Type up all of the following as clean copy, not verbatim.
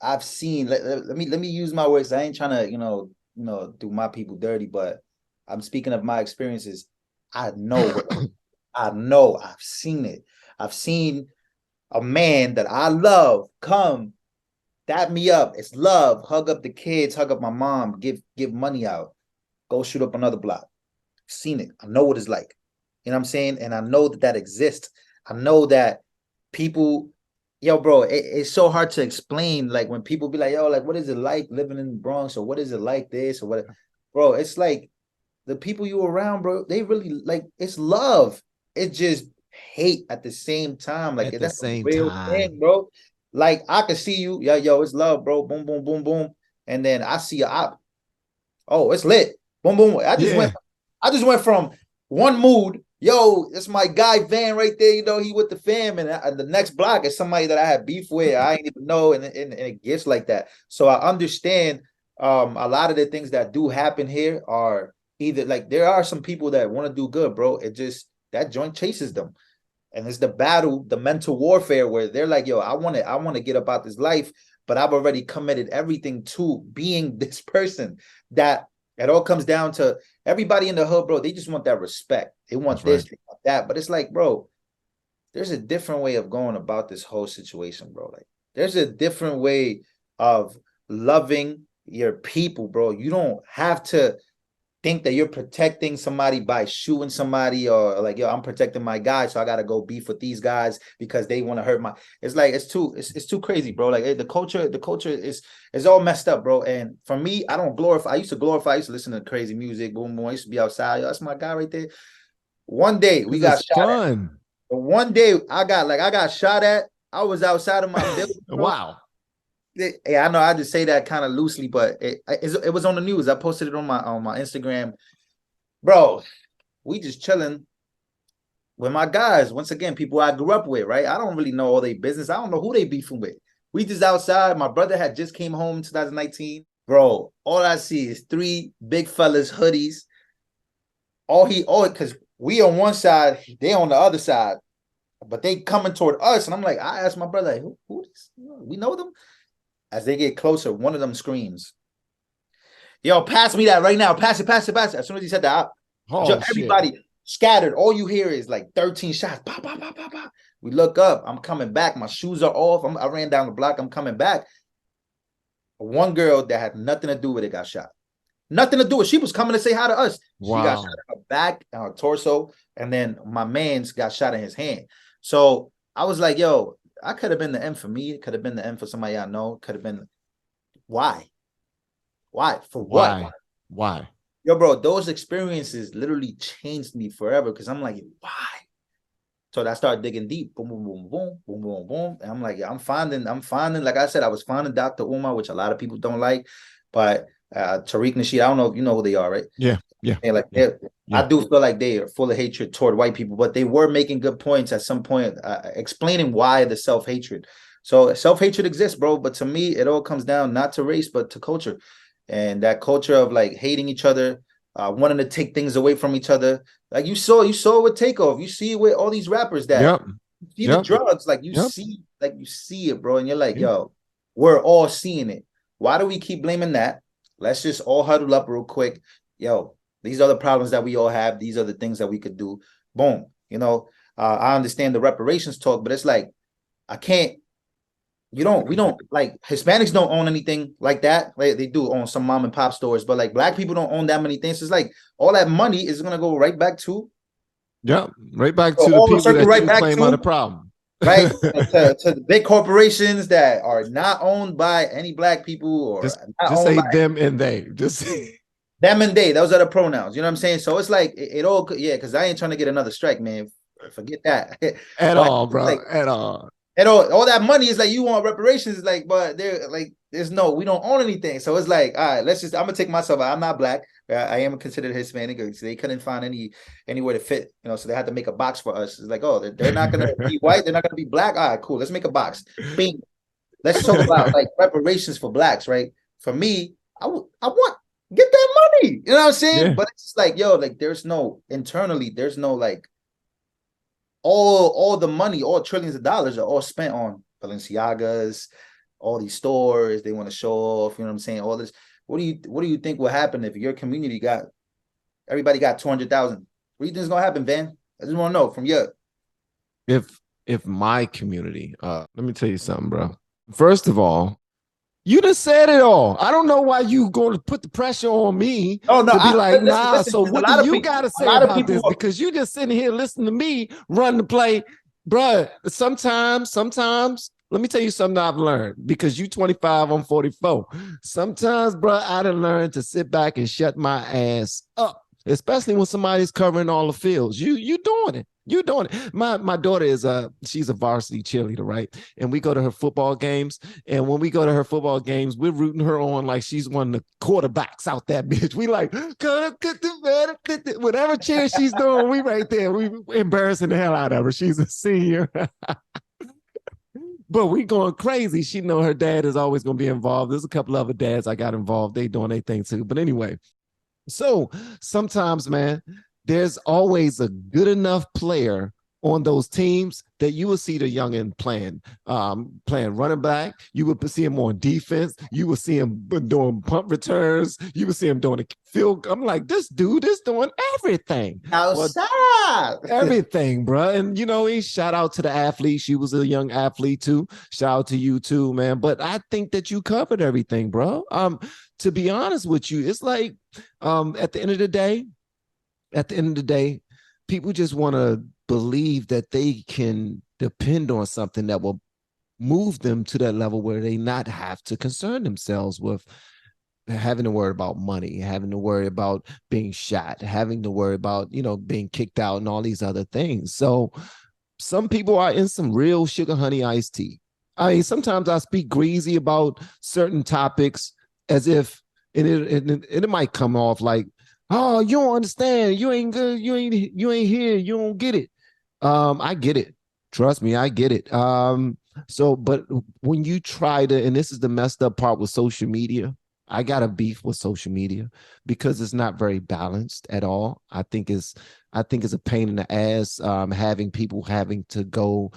I've seen. Let me use my words. I ain't trying to do my people dirty, but I'm speaking of my experiences. I know. I know. I've seen it. I've seen a man that I love come dap me up. It's love. Hug up the kids. Hug up my mom. Give money out. Go shoot up another block. Seen it. I know what it's like. You know what I'm saying? And I know that exists. I know that people, yo, bro, it's so hard to explain. Like when people be like, yo, like, what is it like living in the Bronx? Or what is it like this? Or what? Bro, it's like the people you around, bro, they really like it's love. It's just hate at the same time. Like at the that's a same real time. thing, bro. Like I can see you, yo, it's love, bro. Boom, boom, boom, boom. And then I see a op. Oh, it's lit. Boom, boom. I just went from one mood. Yo, it's my guy Van right there. You know, he with the fam, and the next block is somebody that I had beef with. I ain't even know, and it gets like that. So I understand. A lot of the things that do happen here are either like there are some people that want to do good, bro. It just that joint chases them, and it's the battle, the mental warfare where they're like, yo, I want to get about this life, but I've already committed everything to being this person that it all comes down to everybody in the hood, bro. They just want that respect. They want this, they want that. But it's like, bro, there's a different way of going about this whole situation, bro. Like, there's a different way of loving your people, bro. You don't have to think that you're protecting somebody by shooting somebody or like, yo, I'm protecting my guys, so I gotta go beef with these guys because they want to hurt my. It's like it's too crazy, bro. Like the culture is all messed up, bro. And for me, I don't glorify. I used to listen to crazy music, boom boom. I used to be outside. Yo, that's my guy right there. One day we got shot at. But one day I got shot at. I was outside of my building. Wow. Yeah, I know I just say that kind of loosely, but it was on the news. I posted it on my Instagram. Bro, we just chilling with my guys. Once again, people I grew up with, right? I don't really know all their business. I don't know who they beefing with. We just outside. My brother had just came home in 2019. Bro, all I see is three big fellas, hoodies. Because we on one side, they on the other side, but they coming toward us. And I'm like, I asked my brother, like, who this? We know them? As they get closer, one of them screams, yo, pass me that right now. Pass it, pass it, pass it. As soon as he said that, everybody scattered. All you hear is like 13 shots. Pop, pop, pop, pop, pop. We look up. I'm coming back. My shoes are off. I ran down the block. I'm coming back. One girl that had nothing to do with it got shot. Nothing to do with it. She was coming to say hi to us. Wow. She got shot in her back, and her torso, and then my man's got shot in his hand. So I was like, yo, I could have been the M for me. It could have been the M for somebody I know. Could have been. Why? For what? Why? Yo, bro, those experiences literally changed me forever because I'm like, why? So I started digging deep. Boom, boom, boom, boom, boom, boom, boom. And I'm like, I'm finding, like I said, I was finding Dr. Umar, which a lot of people don't like, but Tariq Nasheed, I don't know if you know who they are, right? Yeah. I do feel like they are full of hatred toward white people, but they were making good points at some point, explaining why the self-hatred. So self-hatred exists, bro. But to me, it all comes down not to race, but to culture. And that culture of like hating each other, wanting to take things away from each other. Like you saw with Takeoff. You see it with all these rappers that see the drugs, like you see it, bro. And you're like, yo, we're all seeing it. Why do we keep blaming that? Let's just all huddle up real quick. Yo, these are the problems that we all have. These are the things that we could do. Boom. I understand the reparations talk, but it's like, I can't. We don't like Hispanics don't own anything like that. Like they do own some mom and pop stores, but like black people don't own that many things. It's like all that money is gonna go right back to right back to the people that you claim are the problem. Right to the big corporations that are not owned by any black people or just say them and they. Just say them and they. Those are the pronouns. You know what I'm saying? So it's like it all, because I ain't trying to get another strike, man. Forget that. At all, bro. Like, at all. And all that money is like, you want reparations, is like, but they're like, we don't own anything. So it's like, all right, I'm gonna take myself out. I'm not black. I am considered Hispanic. So they couldn't find anywhere to fit, so they had to make a box for us. It's like, oh, they're not gonna be white, they're not gonna be black. All right, cool. Let's make a box. Bing. Let's talk about like reparations for blacks, right? For me, I want get that money. You know what I'm saying? Yeah. But it's just like, yo, like there's no like all the money, all trillions of dollars are all spent on Balenciagas, all these stores, they want to show off, you know what I'm saying? All this. What do you think will happen if your community got everybody got 200,000? What do you think is gonna happen, Van? I just want to know from you. If my community, let me tell you something, bro. First of all, you just said it all. I don't know why you going to put the pressure on me to be like, nah. Listen, so what do you got to say about this? Because you just sitting here listening to me run the play, bro. Sometimes, let me tell you something I've learned, because you 25, I'm 44. Sometimes, bro, I done learned to sit back and shut my ass up, especially when somebody's covering all the fields. You doing it. You're doing it. My daughter is she's a varsity cheerleader, right? And we go to her football games. And when we go to her football games, we're rooting her on like she's one of the quarterbacks out that bitch. We like, whatever cheer she's doing, we right there. We embarrassing the hell out of her. She's a senior. But we going crazy. She know her dad is always going to be involved. There's a couple other dads I got involved. They doing their thing too. But anyway, so sometimes, man, there's always a good enough player on those teams that you will see the youngin playing running back. You would see him on defense. You will see him doing punt returns. You will see him doing a field. I'm like, this dude is doing everything. Outside. Everything, bro. And, you know, he shout out to the athlete. She was a young athlete too. Shout out to you too, man. But I think that you covered everything, bro. To be honest with you, it's like at the end of the day, people just want to believe that they can depend on something that will move them to that level where they not have to concern themselves with having to worry about money, having to worry about being shot, having to worry about, you know, being kicked out and all these other things. So some people are in some real sugar honey iced tea. I mean, sometimes I speak greasy about certain topics as if it might come off like, oh, you don't understand. You ain't good. You ain't here. You don't get it. I get it. Trust me, I get it. But when you try to, and this is the messed up part with social media, I got a beef with social media because it's not very balanced at all. I think it's a pain in the ass, having people having to go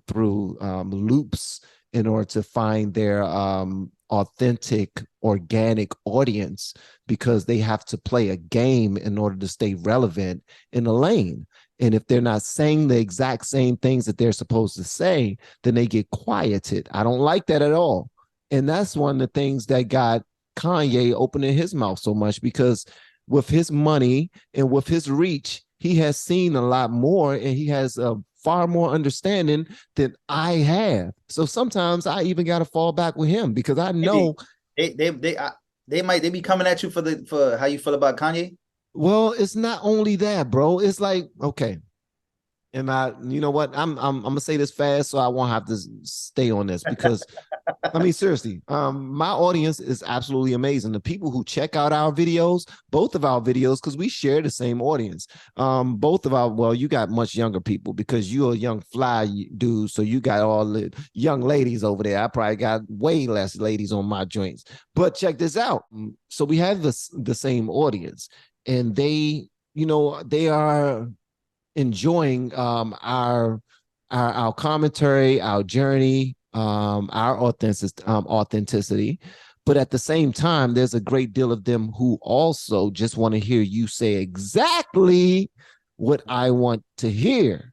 through loops in order to find their authentic, organic audience, because they have to play a game in order to stay relevant in a lane. And if they're not saying the exact same things that they're supposed to say, then they get quieted. I don't like that at all. And that's one of the things that got Kanye opening his mouth so much, because with his money and with his reach, he has seen a lot more, and he has a far more understanding than I have. So sometimes I even got to fall back with him, because I know they be coming at you for how you feel about Kanye. Well, it's not only that, bro. It's like, okay. And you know what? I'm gonna say this fast so I won't have to stay on this, because I mean, seriously, my audience is absolutely amazing. The people who check out our videos, both of our videos, because we share the same audience. You got much younger people because you're a young fly dude, so you got all the young ladies over there. I probably got way less ladies on my joints. But check this out. So we have the same audience, and they are enjoying our commentary, our journey, our authenticity. But at the same time, there's a great deal of them who also just want to hear you say exactly what I want to hear.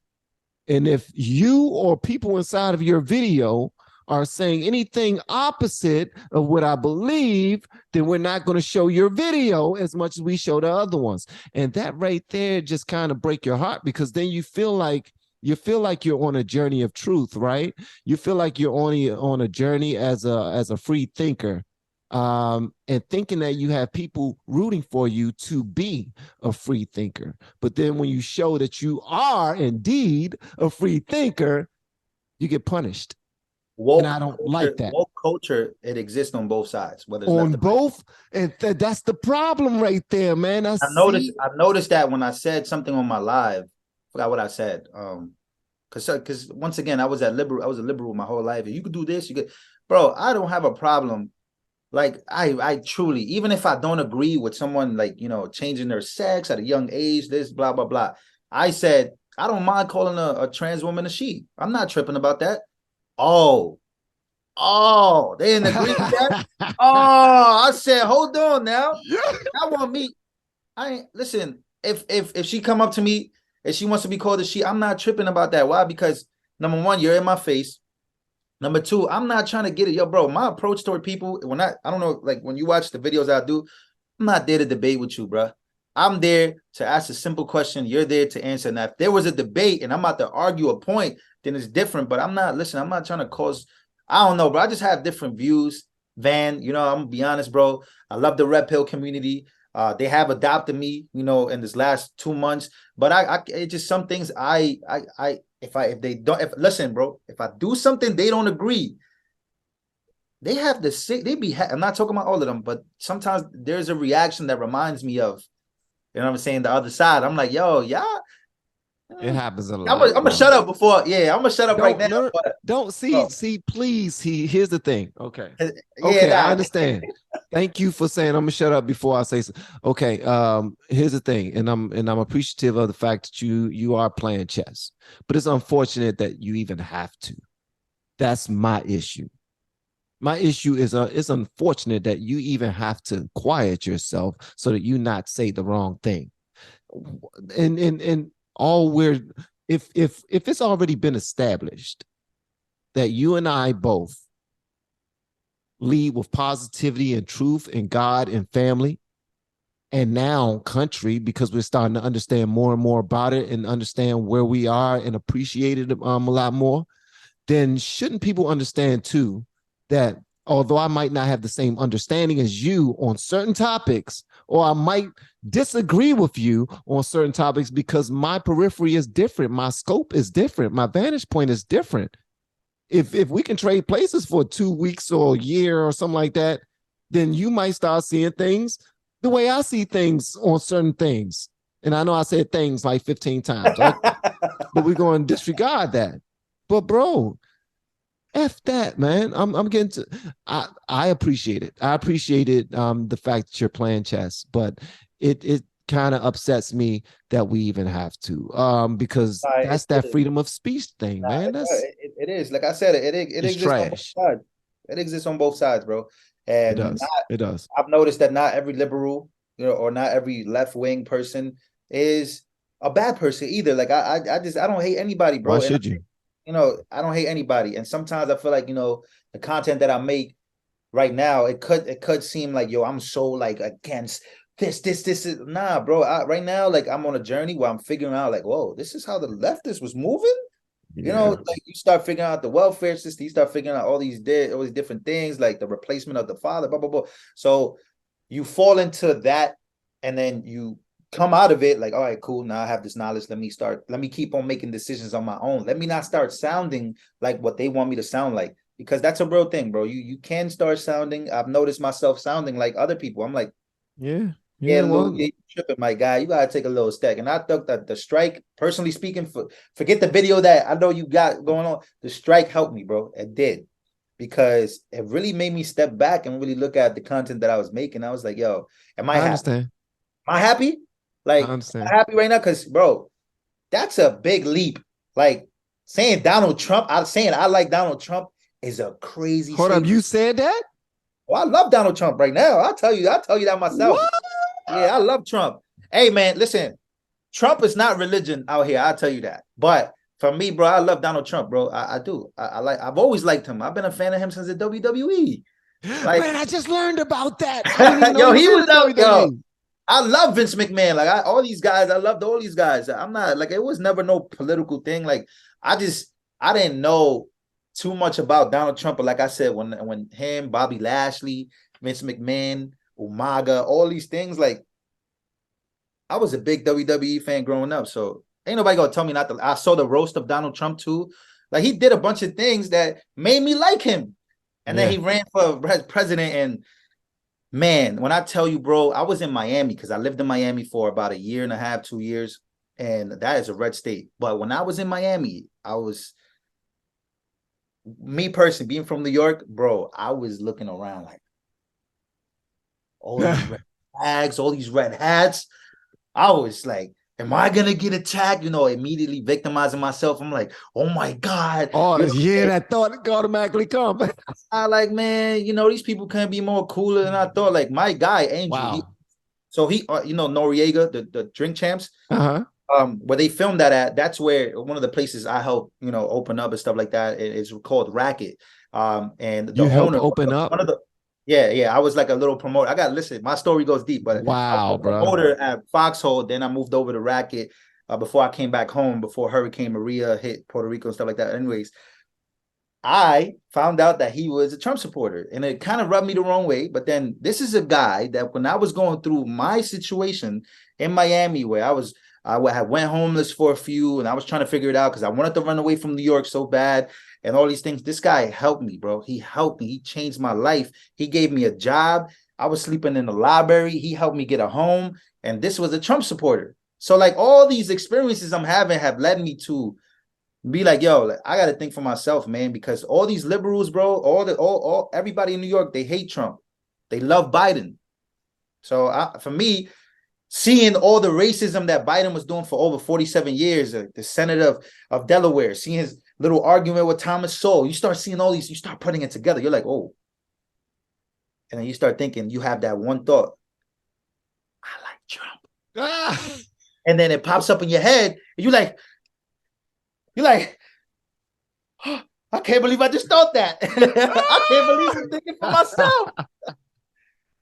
And if you or people inside of your video are saying anything opposite of what I believe, then we're not going to show your video as much as we show the other ones. And that right there just kind of break your heart, because then you feel like you're on a journey of truth, right? You feel like you're only on a journey as a free thinker, and thinking that you have people rooting for you to be a free thinker. But then when you show that you are indeed a free thinker, you get punished. And I don't like that. Woke culture, it exists on both sides, whether it's on both, and that's the problem right there, man. I noticed that when I said something on my live, forgot what I said. Because once again, I was a liberal my whole life. You could do this, you could, bro. I don't have a problem. Like I truly, even if I don't agree with someone, like, you know, changing their sex at a young age, this blah blah blah. I said I don't mind calling a trans woman a she. I'm not tripping about that. Oh, Oh, they in the group chat. Oh, I said, hold on now. Yeah. I want me. I ain't listen. If she come up to me and she wants to be called a she, I'm not tripping about that. Why? Because number one, you're in my face. Number two, I'm not trying to get it. Yo, bro, my approach toward people, when I don't know, like when you watch the videos I do, I'm not there to debate with you, bro. I'm there to ask a simple question. You're there to answer. Now, if there was a debate and I'm about to argue a point, then it's different. But I'm not, listen, I'm not trying to cause, I don't know, bro. I just have different views. Van, you know, I'm gonna be honest, bro. I love the Red Pill community. They have adopted me, you know, in this last 2 months. But it just some things if they don't, if listen, bro, if I do something they don't agree, they have to sit. I'm not talking about all of them, but sometimes there's a reaction that reminds me of, you know what I'm saying, the other side. I'm like, yo, yeah. It happens a I'm lot. gonna shut up before. Yeah, I'm gonna shut up right now. No, But, don't oh, see, please. Here's the thing. Okay. yeah, Okay, I nah. understand. Thank you for saying I'm gonna shut up before I say so. Okay. Here's the thing, and I'm appreciative of the fact that you are playing chess, but it's unfortunate that you even have to. That's my issue. My issue is it's unfortunate that you even have to quiet yourself so that you not say the wrong thing. And all we're if it's already been established that you and I both lead with positivity and truth and God and family, and now country, because we're starting to understand more and more about it and understand where we are and appreciate it a lot more, then shouldn't people understand too that although I might not have the same understanding as you on certain topics, or I might disagree with you on certain topics because my periphery is different, my scope is different, my vantage point is different. If we can trade places for 2 weeks or a year or something like that, then you might start seeing things the way I see things on certain things. And I know I said things like 15 times, right? But we're going to disregard that. But bro, F that, man. I'm getting to I appreciate it. I appreciated the fact that you're playing chess, but it kind of upsets me that we even have to. Because that's that freedom of speech thing, man. It is. Like I said, it It's exists on both trash. sides. It exists on both sides, bro. It And does. It does. I've noticed that not every liberal, you know, or not every left wing person is a bad person either. Like I don't hate anybody, Why bro. And should you? you know, I don't hate anybody. And sometimes I feel like, you know, the content that I make right now, it could seem like, yo, I'm so like against this is nah, bro. Right now, like I'm on a journey where I'm figuring out like, whoa, this is how the leftist was moving. You know, Yeah. like you start figuring out the welfare system, you start figuring out all these different things, like the replacement of the father, blah blah blah. So you fall into that, and then you come out of it like, all right, cool. Now I have this knowledge. Let me keep on making decisions on my own. Let me not start sounding like what they want me to sound like, because that's a real thing, bro. You can start sounding. I've noticed myself sounding like other people. I'm like, Yeah. yeah, Yeah. Lou, Well, yeah, you tripping, my guy. You gotta take a little stack. And I thought that the strike, personally speaking, forget the video that I know you got going on. The strike helped me, bro. It did, because it really made me step back and really look at the content that I was making. I was like, yo, am I I happy? understand. Am I happy? I Like, am understand. I happy right now? Because, bro, that's a big leap. Like saying Donald Trump, I'm saying I like Donald Trump is a crazy Hold up. statement. You said that? Well, I love Donald Trump right now. I'll tell you that myself. What? Yeah, I love Trump. Hey, man, listen, Trump is not religion out here. I'll tell you that. But for me, bro, I love Donald Trump, bro. I do. I've always liked him. I've been a fan of him since the WWE. Like, Man, I just learned about that. I didn't even know he yo, was he in was the out, yo. WWE. I love Vince McMahon. Like all these guys, I loved all these guys. I'm not like, it was never no political thing. Like I didn't know too much about Donald Trump. But like I said, when him, Bobby Lashley, Vince McMahon, Umaga, all these things, like I was a big WWE fan growing up. So ain't nobody gonna tell me not to. I saw the roast of Donald Trump too. Like he did a bunch of things that made me like him. And then Yeah. he ran for president. And man, when I tell you, bro, I was in Miami because I lived in Miami for about a year and a half, 2 years. And that is a red state. But when I was in Miami, I was, me personally, being from New York, bro, I was looking around like all these red flags, all these red hats. I was like, Am I gonna get attacked? Immediately victimizing myself. I'm like, oh my God. Oh, yeah, that thought automatically come. I like, man, these people can't be more cooler than I thought. Like my guy, Angel, Wow. Noriega, the drink champs, Uh-huh. where they filmed that at, that's where one of the places I help, open up and stuff like that. It's called Racket. And the You help owner, open one up? of the, yeah, I was like a little promoter. I got, listen, my story goes deep, but I was Wow, a bro. promoter at Foxhole. Then I moved over to Racket before I came back home, before Hurricane Maria hit Puerto Rico and stuff like that. Anyways, I found out that he was a Trump supporter, and it kind of rubbed me the wrong way. But then this is a guy that when I was going through my situation in Miami, where I had went homeless for a few, and I was trying to figure it out because I wanted to run away from New York so bad, and all these things. This guy helped me, bro. He helped me. He changed my life. He gave me a job. I was sleeping in the library. He helped me get a home, and this was a Trump supporter. So like all these experiences I'm having have led me to be like, yo, like, I got to think for myself, man, because all these liberals, bro, all everybody in New York, they hate Trump. They love Biden. So for me, seeing all the racism that Biden was doing for over 47 years, the senator of Delaware, seeing his little argument with Thomas Sowell, you start seeing all these, you start putting it together. You're like, oh, and then you start thinking, you have that one thought, I like Trump. Ah. And then it pops up in your head, and you're like, oh, I can't believe I just thought that. I can't believe I'm thinking for myself.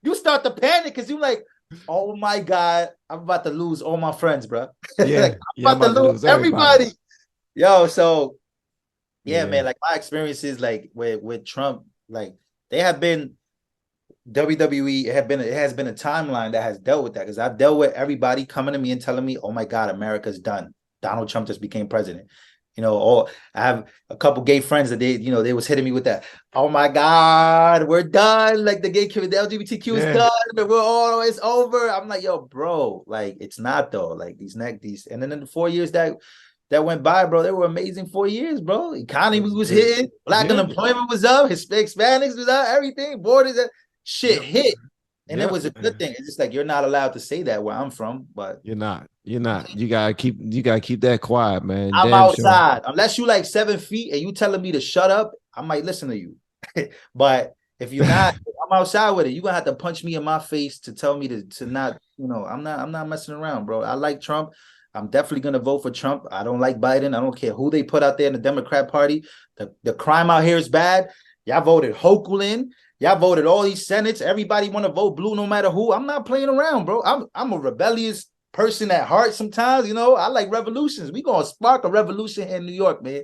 You start to panic because you're like, oh my God, I'm about to lose all my friends, bro. Yeah, Like, yeah, I'm about to lose everybody. everybody. Yo, so yeah, Yeah. man, like my experiences like with Trump, like they have been WWE, it has been a timeline that has dealt with that because I've dealt with everybody coming to me and telling me, oh my God, America's done. Donald Trump just became president. Or I have a couple gay friends that they was hitting me with that. Oh my God, we're done. Like the gay community, the LGBTQ is done. It's over. I'm like, yo, bro, like it's not though. Like these, and then in the 4 years that went by, bro, they were amazing 4 years, bro. Economy was hitting, black unemployment was up, Hispanics was up, everything, borders, shit hit. And it was a good thing. It's just like you're not allowed to say that where I'm from, but you're not. You gotta keep that quiet, man. I'm Damn sure. outside. Unless you like 7 feet and you telling me to shut up, I might listen to you. But if you're not, I'm outside with it. You're gonna have to punch me in my face to tell me to not, I'm not messing around, bro. I like Trump. I'm definitely gonna vote for Trump. I don't like Biden. I don't care who they put out there in the Democrat Party. The crime out here is bad. Y'all voted Hochul in. Y'all voted all these senates. Everybody want to vote blue no matter who. I'm not playing around, bro. I'm a rebellious person at heart sometimes. I like revolutions. We gonna spark a revolution in New York, man.